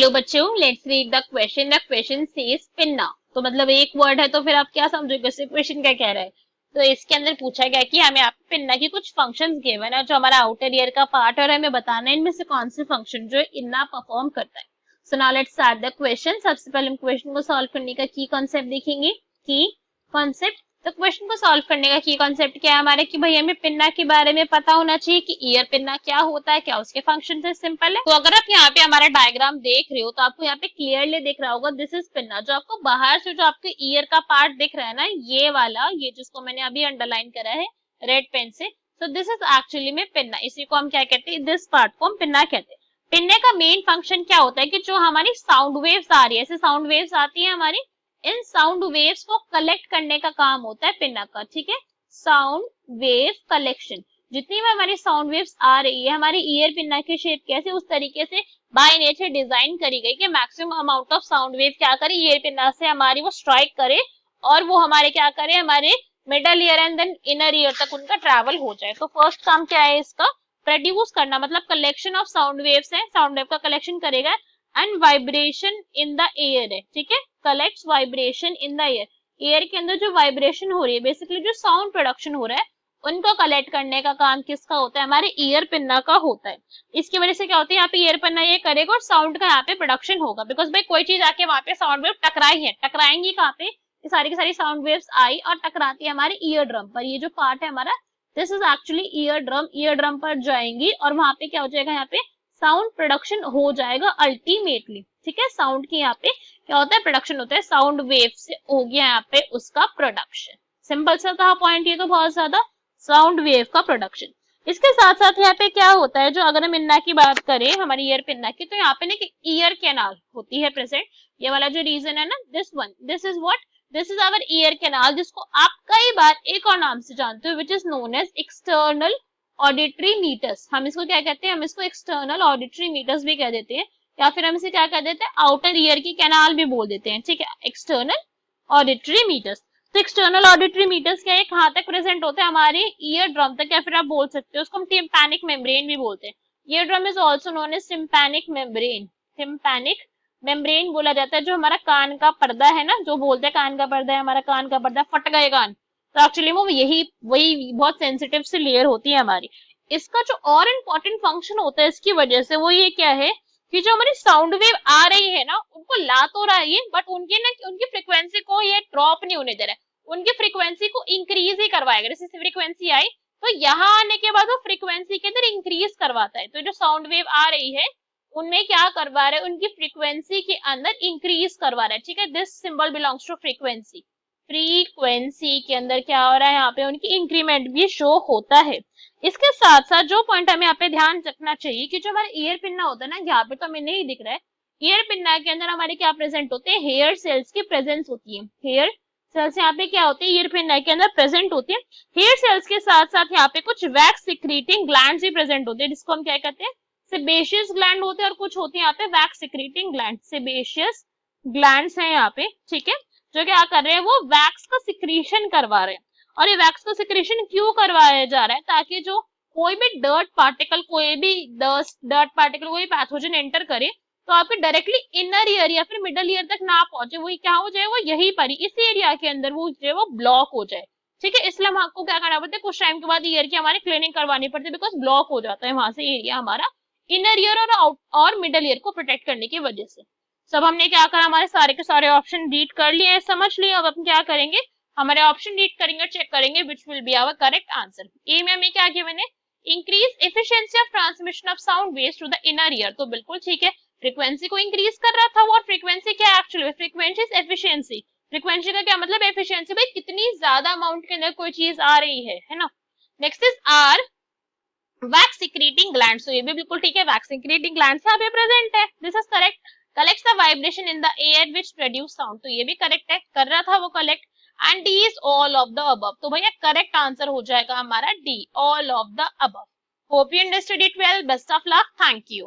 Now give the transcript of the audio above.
Hello बच्चों, let's read the question. The question says pinna. तो मतलब एक वर्ड है, तो फिर आप क्या समझोगे इससे क्वेश्चन क्या कह रहा है। तो इसके अंदर पूछा गया कि हमें आप पिन्ना की कुछ फंक्शंस गिवन है जो हमारा आउटर ईयर का पार्ट है और हमें बताना है इनमें से कौन से फंक्शन जो इन्ना परफॉर्म करता है। So now let's start the question. सबसे पहले हम क्वेश्चन को सॉल्व करने का की कॉन्सेप्ट देखेंगे। की कॉन्सेप्ट, तो क्वेश्चन को सॉल्व करने का की कॉन्सेप्ट क्या है हमारे कि भाई हमें पिन्ना के बारे में पता होना चाहिए कि ईयर पिन्ना क्या होता है, क्या उसके फंक्शन है। सिंपल है। तो अगर आप यहाँ पे हमारा डायग्राम देख रहे हो तो आपको यहाँ पे क्लियरली दिख रहा होगा दिस इज पिन्ना। जो आपको बाहर से जो आपके ईयर का पार्ट दिख रहा है ना, ये वाला, ये जिसको मैंने अभी अंडरलाइन करा है रेड पेन से, तो दिस इज एक्चुअली में पिन्ना। इसी को हम क्या कहते हैं, दिस पार्ट को हम पिन्ना कहते हैं। पिन्ने का मेन फंक्शन क्या होता है कि जो हमारी साउंड वेव्स आ रही है, ऐसे साउंड वेव्स आती है हमारी, इन साउंड वेव्स को कलेक्ट करने का काम होता है पिन्ना का। ठीक है, साउंड वेव कलेक्शन। जितनी भी हमारी साउंड वेव्स आ रही है, हमारी ईयर पिन्ना की शेप कैसे उस तरीके से बाय नेचर डिजाइन करी गई कि maximum amount of sound wave क्या करे, ईयर पिन्ना से हमारी वो स्ट्राइक करे और वो हमारे क्या करे, हमारे middle ear and then inner ear तक उनका ट्रैवल हो जाए। तो फर्स्ट काम क्या है इसका, प्रोड्यूस करना, मतलब कलेक्शन ऑफ साउंड वेव्स है, साउंड वेव का कलेक्शन करेगा। And vibration in the air है, ठीक है, collects vibration in the air. Air के अंदर जो वाइब्रेशन हो रही है, बेसिकली जो साउंड प्रोडक्शन हो रहा है, उनको कलेक्ट करने का काम किसका होता है, हमारे ईयर पिन्ना का होता है। इसकी वजह से क्या होता है, यहाँ पे ईयर पिन्ना ये करेगा और साउंड का यहाँ पे प्रोडक्शन होगा। बिकॉज भाई कोई चीज आके वहां पे साउंड वेव टकराई है, टकराएंगी कहाँ पे, ये सारी की सारी साउंड वेव्स आई और टकराती है हमारे ईयर ड्रम पर। ये जो पार्ट है हमारा, this is actually ear drum. Ear drum पर जाएंगी और वहां पे क्या हो जाएगा, यहाँ पे साउंड प्रोडक्शन हो जाएगा अल्टीमेटली। ठीक है, साउंड की यहाँ पे क्या होता है, प्रोडक्शन होता है, साउंड वेव से हो गया यहाँ पे उसका प्रोडक्शन। सिंपल सा था पॉइंट, ये तो बहुत ज्यादा, साउंड वेव का प्रोडक्शन। इसके साथ साथ यहाँ पे क्या होता है, जो अगर हम इन्ना की बात करें हमारी ईयर पिन्ना की, तो यहाँ पे ना ईयर कैनाल होती है प्रेजेंट। ये वाला जो रीजन है ना, this one, this is what, this is our ear canal, जिसको आप कई बार एक और नाम से जानते हो, which is known as external auditory meatus. हम इसको क्या कहते हैं, हम इसको एक्सटर्नल ऑडिटरी मीटर्स भी कह देते हैं, या फिर हम इसे क्या कह देते हैं, आउटर ईयर की कैनाल भी बोल देते हैं। ठीक है, एक्सटर्नल ऑडिटरी मीटर्स। तो एक्सटर्नल ऑडिटरी मीटर्स क्या है, कहाँ तक प्रेजेंट होते हैं, हमारे ईयर ड्रम तक, या फिर आप बोल सकते हो उसको हम टिम्पैनिक मेम्ब्रेन भी बोलते हैं। Ear drum is also known as tympanic membrane. Tympanic membrane बोला जाता है, जो हमारा कान का पर्दा है ना, जो बोलते हैं कान का पर्दा है, हमारा कान का पर्दा फट गए कान, तो एक्चुअली वो यही वही बहुत सेंसिटिव सी लेयर होती है हमारी। इसका जो और इम्पोर्टेंट फंक्शन होता है इसकी वजह से, वो ये क्या है कि जो हमारी साउंड वेव आ रही है ना, उनको ला तो रहा है, बट उनके ना उनकी फ्रीक्वेंसी को ये ड्रॉप नहीं होने दे रहा है, उनकी फ्रीक्वेंसी को इंक्रीज ही करवाएगा। जैसे फ्रीक्वेंसी आई तो यहाँ आने के बाद वो फ्रीक्वेंसी के अंदर इंक्रीज करवाता है। तो जो साउंड वेव आ रही है उनमें क्या करवा रहा है, उनकी फ्रीक्वेंसी के अंदर इंक्रीज करवा रहा है। ठीक है, this symbol belongs to frequency. Frequency के अंदर क्या हो रहा है, यहाँ पे उनकी इंक्रीमेंट भी शो होता है। इसके साथ साथ जो पॉइंट हमें यहाँ पे ध्यान रखना चाहिए कि जो हमारा ईयर पिन्ना होता है ना, यहाँ पे तो हमें नहीं दिख रहा है, ईयर पिन्ना के अंदर हमारे क्या प्रेजेंट होते हैं, हेयर सेल्स की प्रेजेंस होती है। हेयर सेल्स यहाँ पे क्या होती है, ईयर पिन्ना के अंदर प्रेजेंट होती है। हेयर सेल्स के साथ साथ यहाँ पे कुछ वैक्स सिक्रीटिंग ग्लैंड्स भी प्रेजेंट होते हैं, जिसको हम क्या कहते हैं, सेबेशियस ग्लैंड होते हैं, और कुछ होते हैं यहाँ पे wax secreting gland. Sebaceous glands हैं यहाँ पे, ठीक है, जो क्या कर रहे हैं, वो वैक्स का सिक्रीशन करवा रहे हैं। और ये वैक्स का सिक्रीशन क्यों करवाया जा रहा है, ताकि जो कोई भी डर्ट पार्टिकल, कोई भी डर्ट पार्टिकल, कोई पैथोजन एंटर करे तो आपके डायरेक्टली इनर ईयर या फिर मिडल ईयर तक ना पहुंचे, वही क्या हो जाए, वो यही पर ही इस एरिया के अंदर वो जो है वो ब्लॉक हो जाए। ठीक है, इसलिए हम आपको क्या करना पड़ता है, कुछ टाइम के बाद ईयर की हमारी क्लीनिंग करवानी पड़ती है, बिकॉज ब्लॉक हो जाता है वहां से एरिया हमारा इनर ईयर और आउट और मिडल ईयर को प्रोटेक्ट करने की वजह से। सब हमने क्या करा, हमारे सारे के सारे ऑप्शन रीड कर लिए, समझ लिए। अब हम क्या करेंगे, हमारे ऑप्शन रीड करेंगे, चेक करेंगे which will be our correct answer. A में हमें क्या किया मैंने, increase efficiency of transmission of sound waves to the inner ear, तो बिल्कुल ठीक है, फ्रीक्वेंसी को इंक्रीज कर रहा था वो। और फ्रीक्वेंसी क्या है actually, frequency is efficiency. Frequency का क्या मतलब, एफिशिएंसी, भाई कितनी ज्यादा अमाउंट के अंदर कोई चीज आ रही है ना। Next is our wax secreting glands, तो ये भी बिल्कुल ठीक है, वैक्स सिक्रीटिंग ग्लैंड्स यहाँ पे प्रेजेंट है, this is correct. Collects the vibration in the air which produce sound, तो ये भी करेक्ट है, कर रहा था वो collect. And D is all of the above, तो भैया करेक्ट आंसर हो जाएगा हमारा D, all of the above. Hope you understood it well, best of luck, thank you.